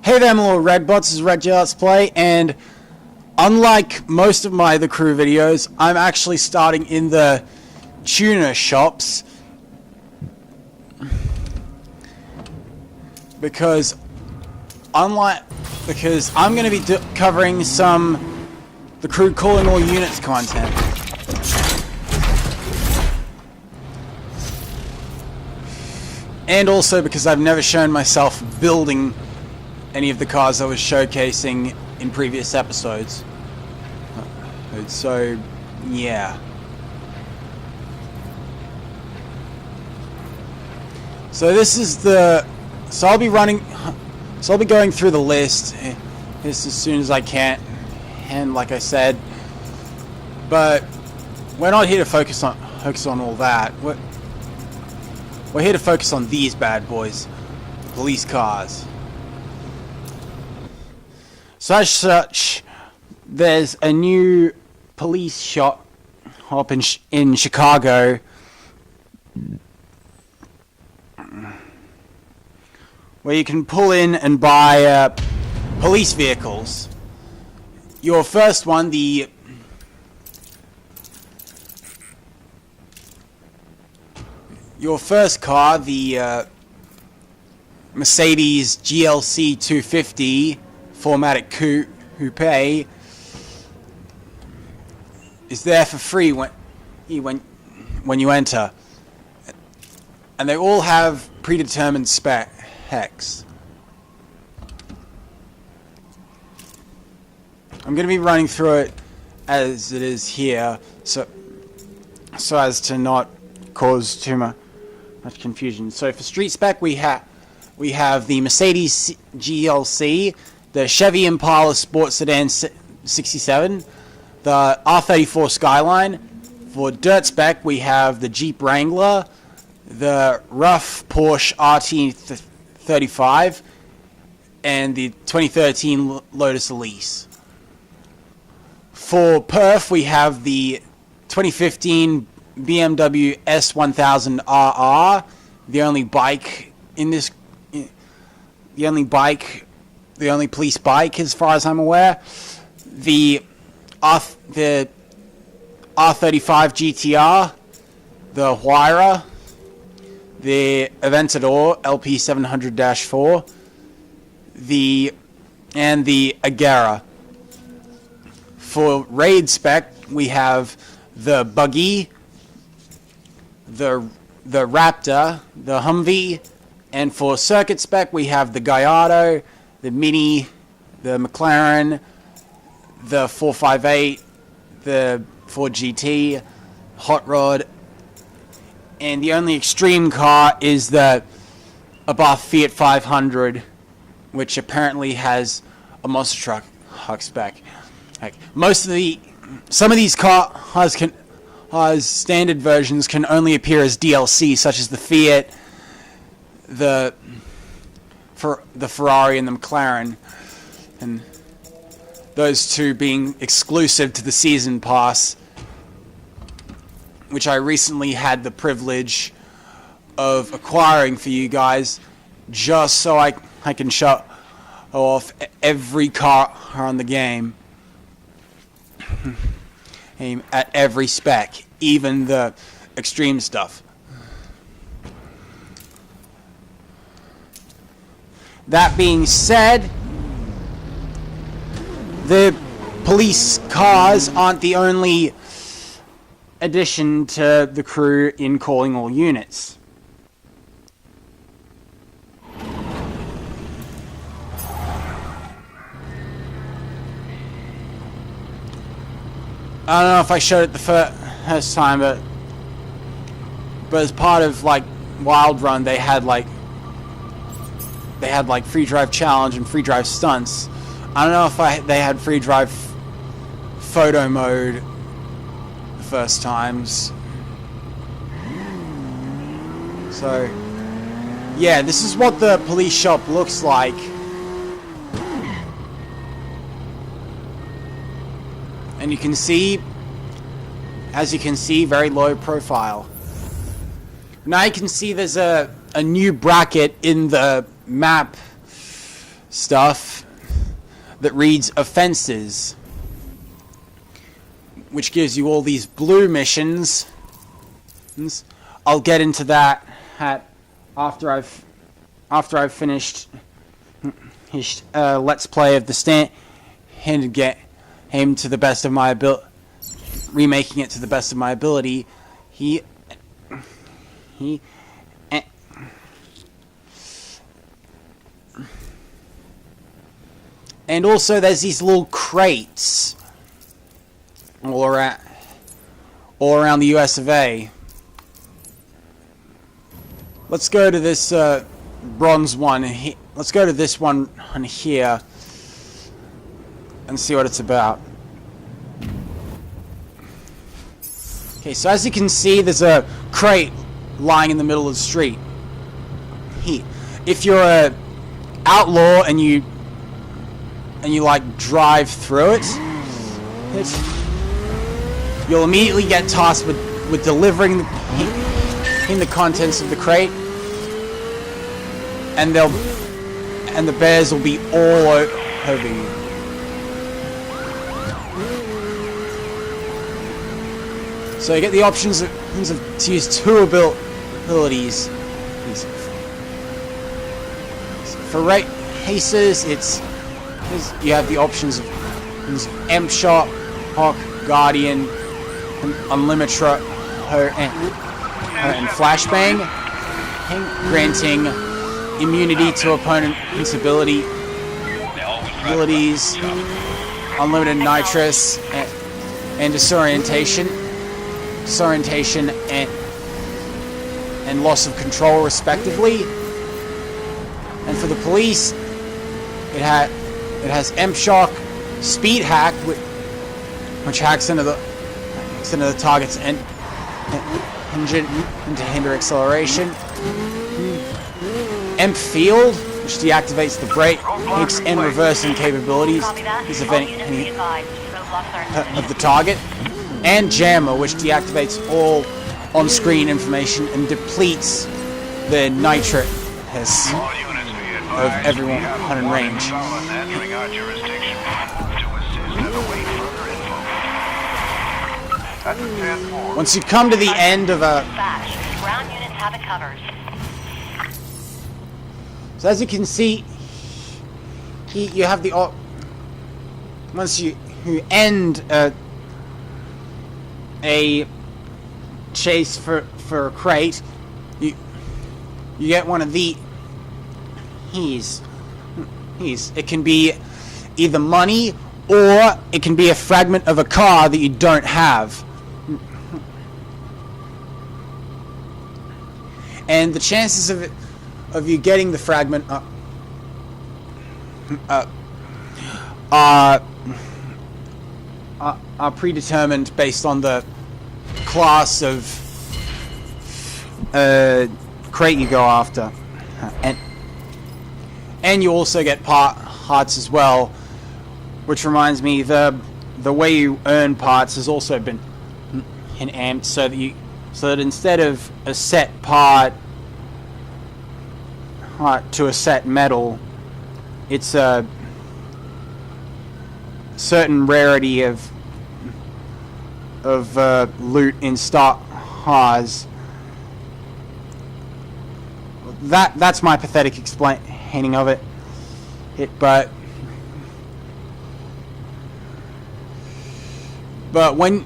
Hey there, my little Redbots, this is Red Let's Play, and unlike most of my The Crew videos, I'm actually starting in the tuner shops because I'm going to be covering some The Crew calling all units content. And also because I've never shown myself building any of the cars I was showcasing in previous episodes. So, yeah. So this is the... So I'll be going through the list as soon as I can. And like I said, but we're not here to focus on all that. We're here to focus on these bad boys, police cars. So as such, there's a new police shop up in Chicago where you can pull in and buy police vehicles. Your first one, your first car, the Mercedes GLC 250 4MATIC Coupe, is there for free when you enter, and they all have predetermined specs. I'm going to be running through it as it is here, so as to not cause too much confusion. So for street spec, we have the Mercedes GLC, the Chevy Impala Sport Sedan 67, the R34 Skyline. For dirt spec, we have the Jeep Wrangler, the rough Porsche RT35, and the 2013 Lotus Elise. For perf, we have the 2015 BMW S1000RR, the only police bike as far as I'm aware. The R35 GTR, the Huayra, the Aventador LP700-4, and the Agera. For raid spec, we have the Buggy, the Raptor, the Humvee, and for circuit spec, we have the Gallardo, the Mini, the McLaren, the 458, the Ford GT, Hot Rod, and the only extreme car is the Abarth Fiat 500, which apparently has a monster truck spec. Like some of these cars standard versions can only appear as DLC, such as the Fiat, the Ferrari, and the McLaren, and those two being exclusive to the season pass, which I recently had the privilege of acquiring for you guys, just so I can show off every car on the game. At every spec, even the extreme stuff. That being said, the police cars aren't the only addition to the crew in calling all units. I don't know if I showed it the first time, but as part of like Wild Run, they had like free drive challenge and free drive stunts. I don't know if they had free drive photo mode the first times. So yeah, this is what the police shop looks like. And you can see, as you can see, very low profile. Now you can see there's a new bracket in the map stuff that reads offenses, which gives you all these blue missions. I'll get into that after I've finished Let's Play of the Stand and get him to the best of my ability, remaking it to the best of my ability. And also there's these little crates all around the US of A. Let's go to this bronze one. Let's go to this one on here and see what it's about. Okay, so as you can see, there's a crate lying in the middle of the street. If you're a outlaw and you like drive through it, you'll immediately get tasked with delivering the contents of the crate, and the bears will be all over you. So you get the options to use two abilities. For races, you have the options of Amp Shot, Hawk, Guardian, Unlimited and Flashbang, granting immunity to opponent's abilities, unlimited nitrous, and disorientation and loss of control, respectively. And for the police, it has Amp Shock, Speed Hack, which hacks into the target's engine to hinder acceleration. Amp Field, which deactivates the brakes and reversing capabilities of any of the target. And Jammer, which deactivates all on-screen information and depletes the nitrate of everyone in range. Once you come to the end of a... So as you can see, you have the... Once you end a chase for a crate, you get one of these. It can be either money or it can be a fragment of a car that you don't have. And the chances of you getting the fragment are predetermined based on the class of crate you go after, and you also get parts as well. Which reminds me, the way you earn parts has also been amped, so that instead of a set part to a set medal, it's a certain rarity of loot in stars. That's my pathetic explaining of it. But when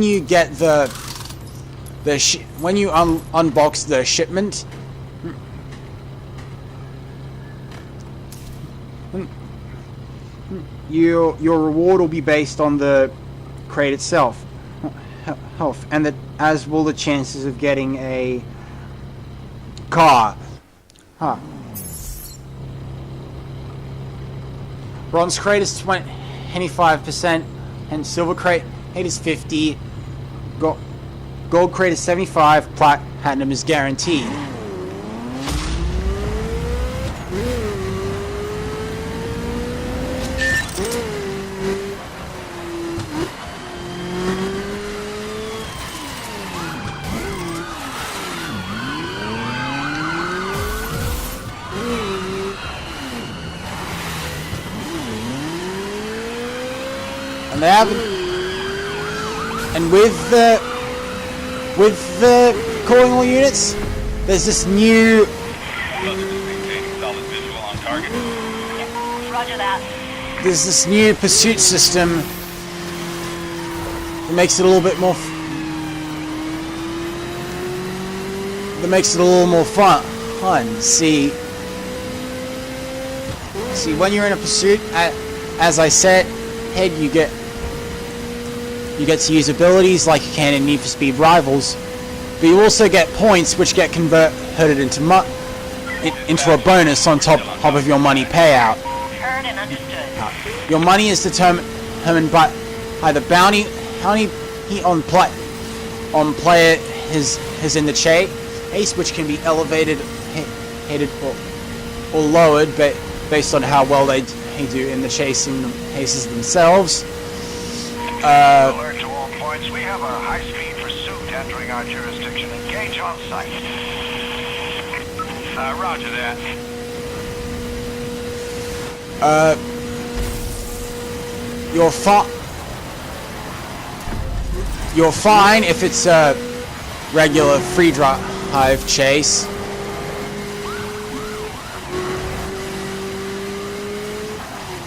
you get when you unbox the shipment, your reward will be based on the crate itself, health, and as will the chances of getting a car. Bronze crate is 25%, and silver crate is 50%. Gold crate is 75%. Platinum is guaranteed. And they haven't. And with the calling all units, there's this new. Roger that. There's this new pursuit system that makes it a little bit more. That makes it a little more fun. See, when you're in a pursuit, as I said, you get to use abilities like you can in Need for Speed Rivals, but you also get points which get converted into a bonus on top of your money payout. Heard and understood. Your money is determined by the bounty on player is in the chase, which can be elevated, or lowered, based on how well they do in the chases themselves. Alert to all points. We have a high-speed pursuit entering our jurisdiction. Engage on sight. Roger that. You're fine if it's a regular free drive chase.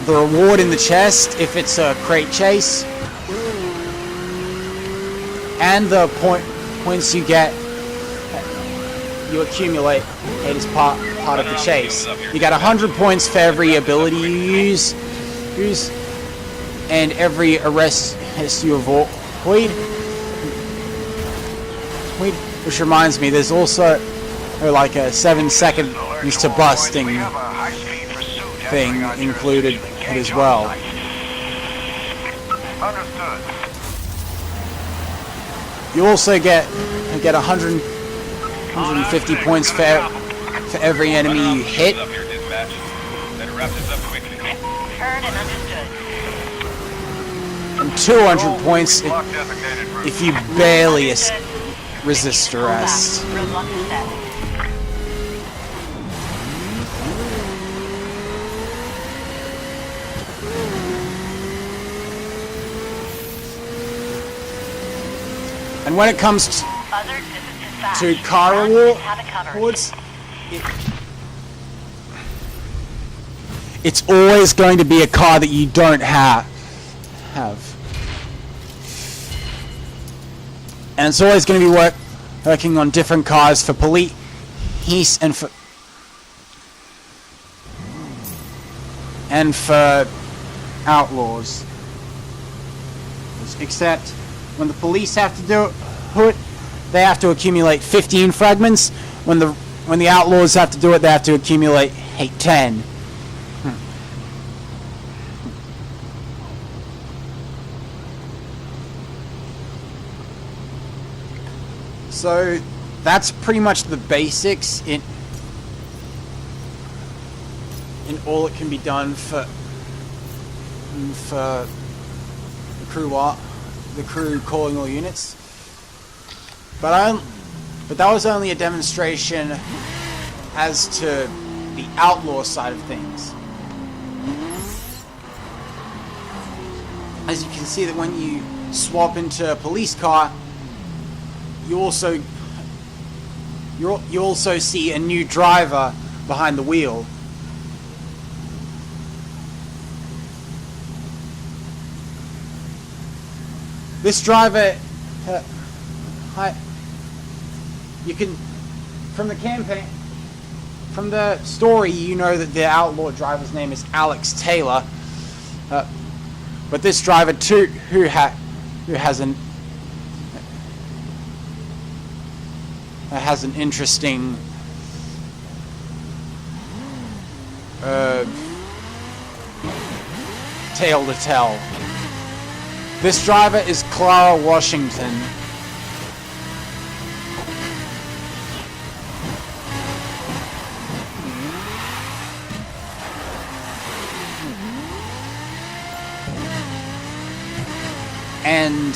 The reward in the chest if it's a crate chase, and the points you accumulate as part of the chase. You get 100 points for every ability you use, and every arrest you avoid. Which reminds me, there's also like a 7 seconds to busting thing included as well. Understood. You also get 150 points for every enemy you hit. Heard and understood. And 200 points if you barely resist arrest. Roadblock is set. And when it comes Buzzard, this is dispatch. to car Have it covered. rewards, it's always going to be a car that you don't have. And it's always going to be working on different cars for police and for outlaws. Except when the police have to do it, they have to accumulate 15 fragments. When the outlaws have to do it, they have to accumulate 10. So that's pretty much the basics in all that can be done for the crew calling all units. But that was only a demonstration as to the outlaw side of things. As you can see, that when you swap into a police car, you also see a new driver behind the wheel. This driver, you can, from the story, you know that the outlaw driver's name is Alex Taylor. But this driver too, who has an interesting tale to tell. This driver is Clara Washington. And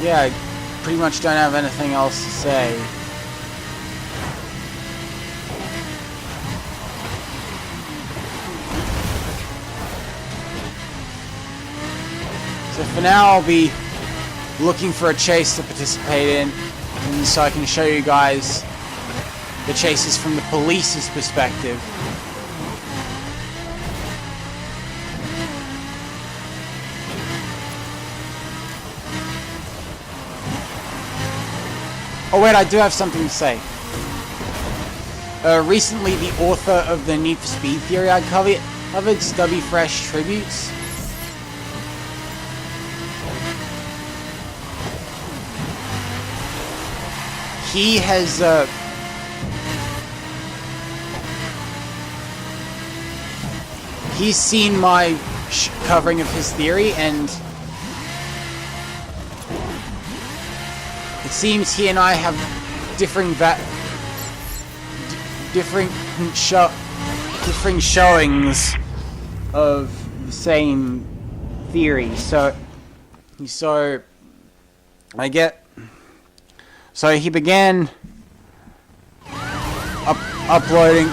yeah, I pretty much don't have anything else to say. So for now, I'll be looking for a chase to participate in, and so I can show you guys the chases from the police's perspective. Oh wait, I do have something to say. Recently, the author of the Need for Speed theory I covered, Stubby Fresh Tributes. He has, he's seen my covering of his theory, and it seems he and I have differing showings of the same theory. So he began uploading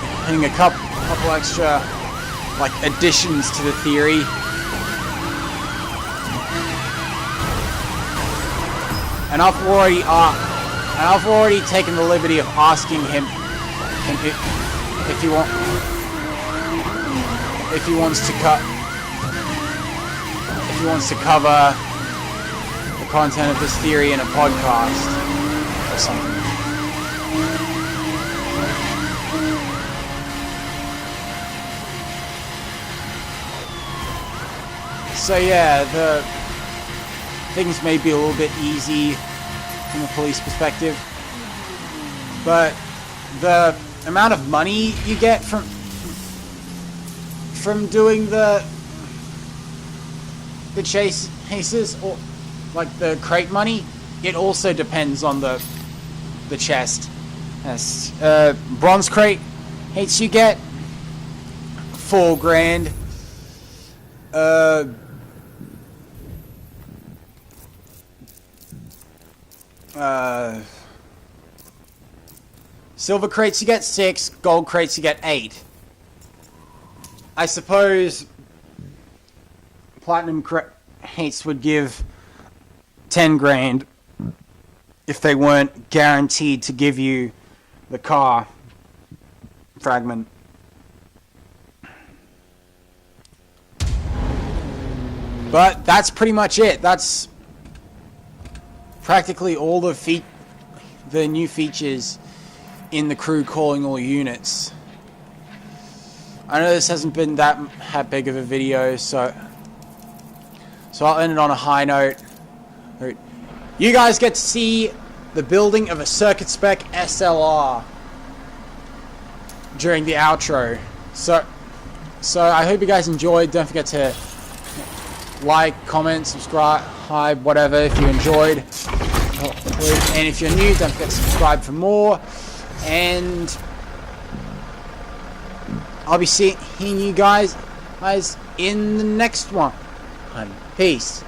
a couple extra like additions to the theory. And I've already taken the liberty of asking him if he wants to cover the content of this theory in a podcast or something. So yeah, the things may be a little bit easy from a police perspective, but the amount of money you get from doing the chases, or like the crate money, it also depends on the chest. Yes, bronze crate hates you get $4,000. Silver crates you get 6, gold crates you get 8. I suppose platinum crates would give $10,000 if they weren't guaranteed to give you the car fragment. But that's pretty much it. That's practically all the new features in the crew calling all units. I know this hasn't been that big of a video, so I'll end it on a high note. You guys get to see the building of a circuit spec SLR during the outro. So I hope you guys enjoyed. Don't forget to like, comment, subscribe, whatever if you enjoyed. And if you're new, don't forget to subscribe for more. And I'll be seeing you guys in the next one. Peace.